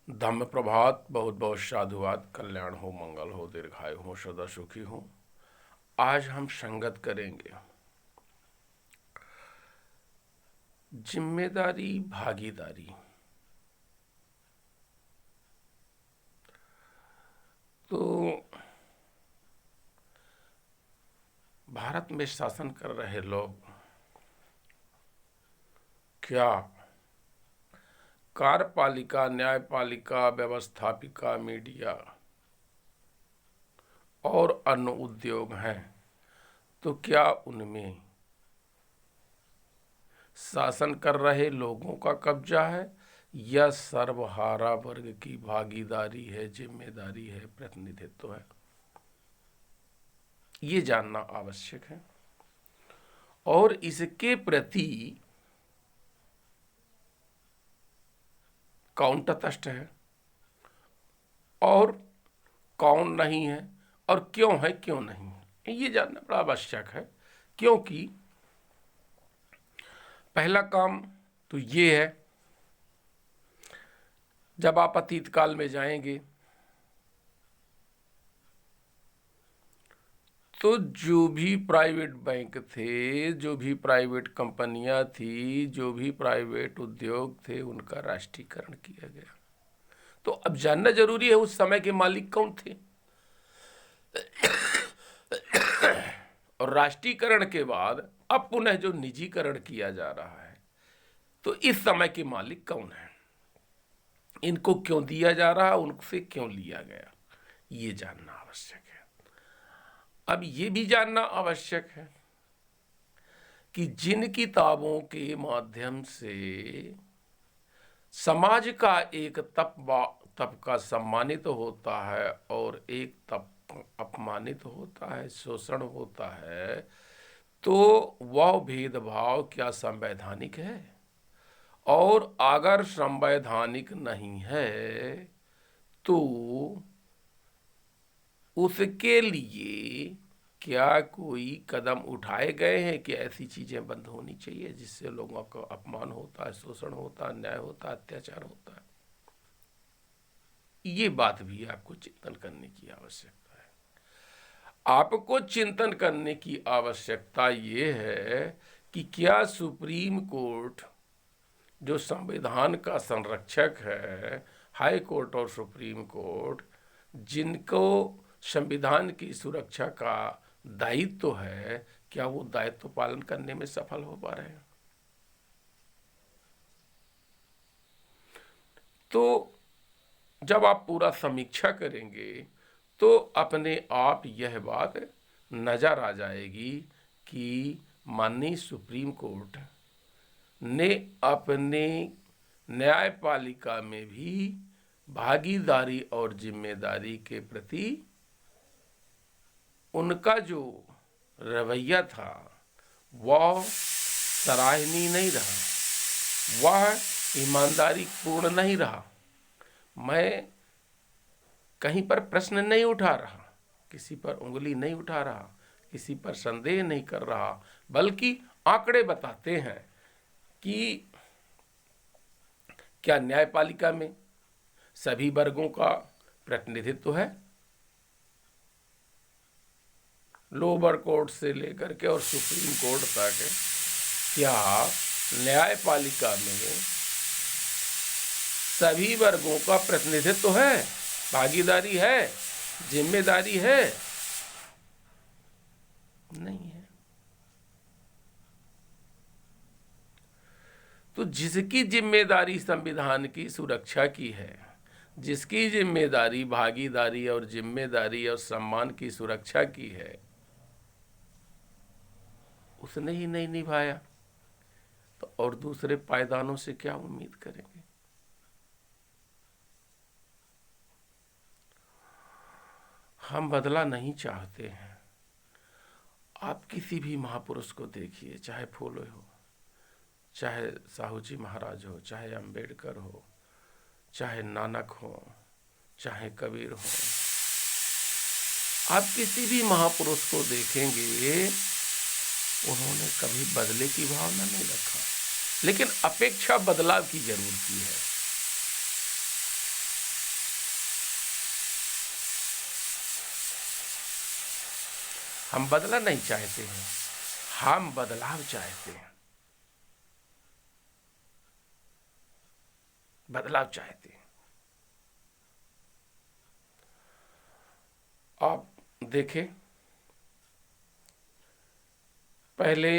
धम्म प्रभात। बहुत बहुत साधुवाद। कल्याण हो, मंगल हो, दीर्घायु हो, सदा सुखी हो। आज हम संगत करेंगे जिम्मेदारी भागीदारी। तो भारत में शासन कर रहे लोग क्या कार्यपालिका, न्यायपालिका, व्यवस्थापिका, मीडिया और अन्य उद्योग हैं, तो क्या उनमें शासन कर रहे लोगों का कब्जा है या सर्वहारा वर्ग की भागीदारी है, जिम्मेदारी है, प्रतिनिधित्व है? ये जानना आवश्यक है और इसके प्रति कौन तटस्थ है और कौन नहीं है, और क्यों है क्यों नहीं है, ये जानना बड़ा आवश्यक है। क्योंकि पहला काम तो ये है, जब आप अतीत काल में जाएंगे तो जो भी प्राइवेट बैंक थे, जो भी प्राइवेट कंपनियां थी, जो भी प्राइवेट उद्योग थे, उनका राष्ट्रीयकरण किया गया। तो अब जानना जरूरी है उस समय के मालिक कौन थे, और राष्ट्रीयकरण के बाद अब पुनः जो निजीकरण किया जा रहा है, तो इस समय के मालिक कौन है, इनको क्यों दिया जा रहा, उनसे क्यों लिया गया, ये जानना आवश्यक है। अब ये भी जानना आवश्यक है कि जिन किताबों के माध्यम से समाज का एक तबका सम्मानित होता है और एक तबका अपमानित होता है, शोषण होता है, तो वह भेदभाव क्या संवैधानिक है? और अगर संवैधानिक नहीं है तो उसके लिए क्या कोई कदम उठाए गए हैं कि ऐसी चीजें बंद होनी चाहिए जिससे लोगों का अपमान होता है, शोषण होता है, अन्याय होता है, अत्याचार होता है? ये बात भी आपको चिंतन करने की आवश्यकता है। आपको चिंतन करने की आवश्यकता ये है कि क्या सुप्रीम कोर्ट, जो संविधान का संरक्षक है, हाई कोर्ट और सुप्रीम कोर्ट, जिनको संविधान की सुरक्षा का दायित्व है, क्या वो दायित्व पालन करने में सफल हो पा रहे हैं? तो जब आप पूरा समीक्षा करेंगे तो अपने आप यह बात नजर आ जाएगी कि माननीय सुप्रीम कोर्ट ने अपने न्यायपालिका में भी भागीदारी और जिम्मेदारी के प्रति उनका जो रवैया था वह सराहनीय नहीं रहा, वह ईमानदारी पूर्ण नहीं रहा। मैं कहीं पर प्रश्न नहीं उठा रहा, किसी पर उंगली नहीं उठा रहा, किसी पर संदेह नहीं कर रहा, बल्कि आंकड़े बताते हैं कि क्या न्यायपालिका में सभी वर्गों का प्रतिनिधित्व है? लोअर कोर्ट से लेकर के और सुप्रीम कोर्ट तक क्या न्यायपालिका में सभी वर्गों का प्रतिनिधित्व है, भागीदारी है, जिम्मेदारी है? नहीं है। तो जिसकी जिम्मेदारी संविधान की सुरक्षा की है, जिसकी जिम्मेदारी भागीदारी और जिम्मेदारी और सम्मान की सुरक्षा की है, उसने ही नहीं निभाया तो और दूसरे पायदानों से क्या उम्मीद करेंगे? हम बदला नहीं चाहते हैं। आप किसी भी महापुरुष को देखिए, चाहे फूले हो, चाहे साहू जी महाराज हो, चाहे अंबेडकर हो, चाहे नानक हो, चाहे कबीर हो, आप किसी भी महापुरुष को देखेंगे उन्होंने कभी बदले की भावना नहीं रखा, लेकिन अपेक्षा बदलाव की जरूर की है। हम बदला नहीं चाहते हैं, हम बदलाव चाहते हैं, बदलाव चाहते हैं। आप देखें, पहले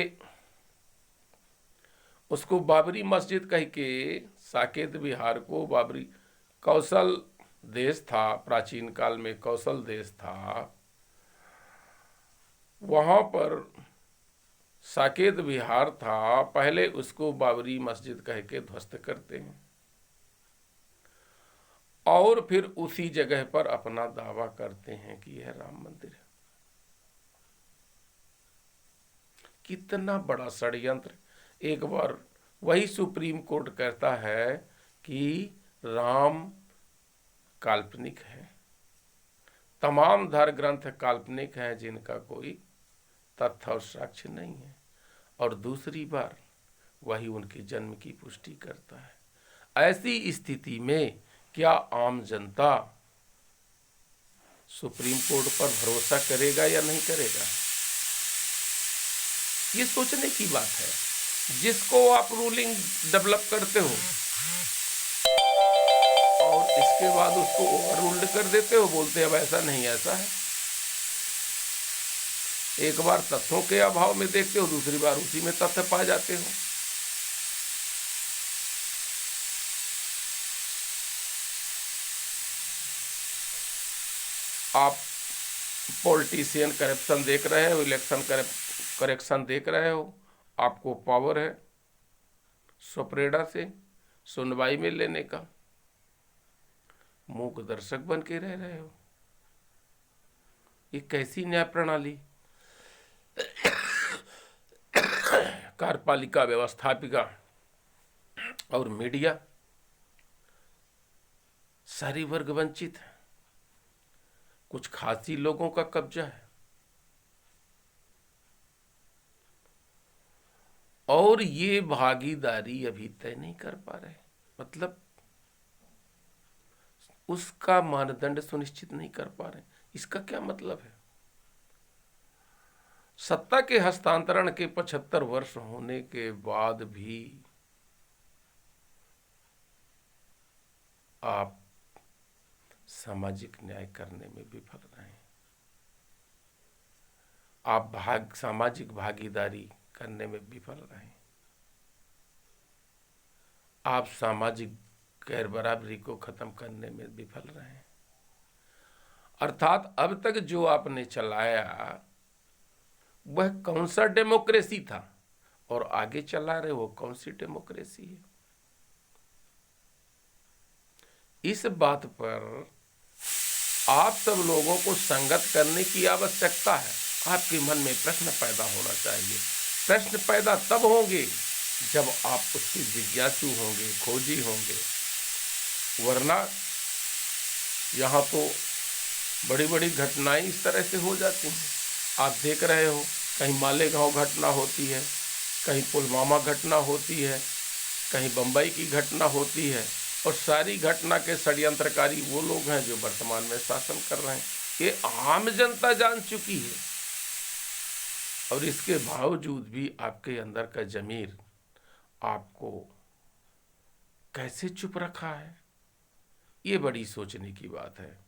उसको बाबरी मस्जिद कह के, साकेत विहार को बाबरी, कौशल देश था, प्राचीन काल में कौशल देश था, वहां पर साकेत विहार था, पहले उसको बाबरी मस्जिद कह के ध्वस्त करते हैं और फिर उसी जगह पर अपना दावा करते हैं कि यह राम मंदिर है। कितना बड़ा षड्यंत्र। एक बार वही सुप्रीम कोर्ट कहता है कि राम काल्पनिक है, तमाम धर्म ग्रंथ काल्पनिक हैं जिनका कोई तथ्य और साक्ष्य नहीं है, और दूसरी बार वही उनके जन्म की पुष्टि करता है। ऐसी स्थिति में क्या आम जनता सुप्रीम कोर्ट पर भरोसा करेगा या नहीं करेगा? ये सोचने की बात है। जिसको आप रूलिंग डेवलप करते हो और इसके बाद उसको ओवर रूल्ड कर देते हो, बोलते अब ऐसा नहीं ऐसा है। एक बार तथ्यों के अभाव में देखते हो, दूसरी बार उसी में तथ्य पा जाते हो। आप पॉलिटिशियन करप्शन देख रहे हो, इलेक्शन करेक्शन देख रहे हो, आपको पावर है सुप्रीडा से सुनवाई में लेने का, मूक दर्शक बन के रह रहे हो। ये कैसी न्याय प्रणाली? कार्यपालिका, व्यवस्थापिका और मीडिया, सारी वर्ग वंचित है, कुछ खासी लोगों का कब्जा है। और ये भागीदारी अभी तय नहीं कर पा रहे, मतलब उसका मानदंड सुनिश्चित नहीं कर पा रहे। इसका क्या मतलब है? सत्ता के हस्तांतरण के 75 वर्ष होने के बाद भी आप सामाजिक न्याय करने में विफल रहे। आप सामाजिक भागीदारी करने में विफल रहे। आप सामाजिक गैर बराबरी को खत्म करने में विफल रहे। अर्थात अब तक जो आपने चलाया वह कौन सा डेमोक्रेसी था, और आगे चला रहे वो कौन सी डेमोक्रेसी है? इस बात पर आप सब लोगों को संगत करने की आवश्यकता है। आपके मन में प्रश्न पैदा होना चाहिए। प्रश्न पैदा तब होंगे जब आप उसके जिज्ञासु होंगे, खोजी होंगे, वरना यहाँ तो बड़ी बड़ी घटनाएं इस तरह से हो जाती हैं। आप देख रहे हो, कहीं मालेगांव घटना होती है, कहीं पुलवामा घटना होती है, कहीं बम्बई की घटना होती है, और सारी घटना के षड्यंत्रकारी वो लोग हैं जो वर्तमान में शासन कर रहे हैं। ये आम जनता जान चुकी है, और इसके बावजूद भी आपके अंदर का जमीर आपको कैसे चुप रखा है? ये बड़ी सोचने की बात है।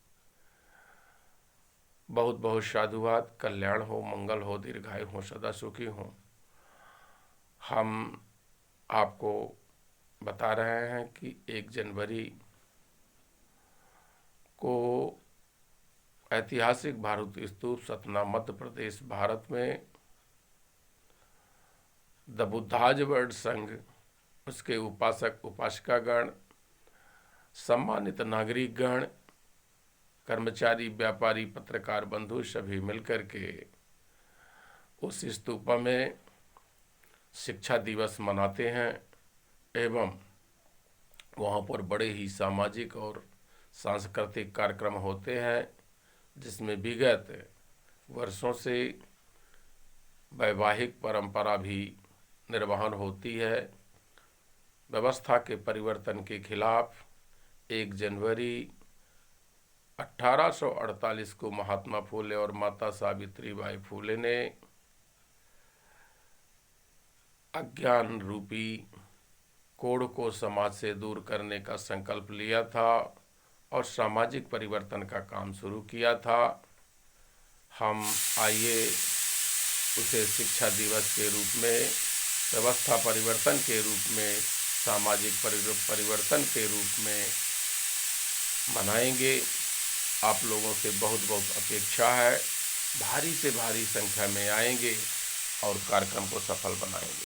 बहुत बहुत साधुवाद। कल्याण हो, मंगल हो, दीर्घायु हो, सदा सुखी हो। हम आपको बता रहे हैं कि 1 जनवरी को ऐतिहासिक भारत स्तूप सतना, मध्य प्रदेश, भारत में द बुद्धाज वर्ल्ड संघ, उसके उपासक उपासिकागण, सम्मानित नागरिकगण, कर्मचारी, व्यापारी, पत्रकार बंधु सभी मिलकर के उस स्तूपा में शिक्षा दिवस मनाते हैं, एवं वहाँ पर बड़े ही सामाजिक और सांस्कृतिक कार्यक्रम होते हैं, जिसमें विगत वर्षों से वैवाहिक परंपरा भी निर्वहन होती है। व्यवस्था के परिवर्तन के खिलाफ 1 जनवरी 1848 को महात्मा फूले और माता सावित्रीबाई फूले ने अज्ञान रूपी कोड़ को समाज से दूर करने का संकल्प लिया था और सामाजिक परिवर्तन का काम शुरू किया था। हम आइए उसे शिक्षा दिवस के रूप में, व्यवस्था परिवर्तन के रूप में, सामाजिक परिवर्तन के रूप में मनाएंगे। आप लोगों से बहुत बहुत अपेक्षा है, भारी से भारी संख्या में आएंगे और कार्यक्रम को सफल बनाएंगे।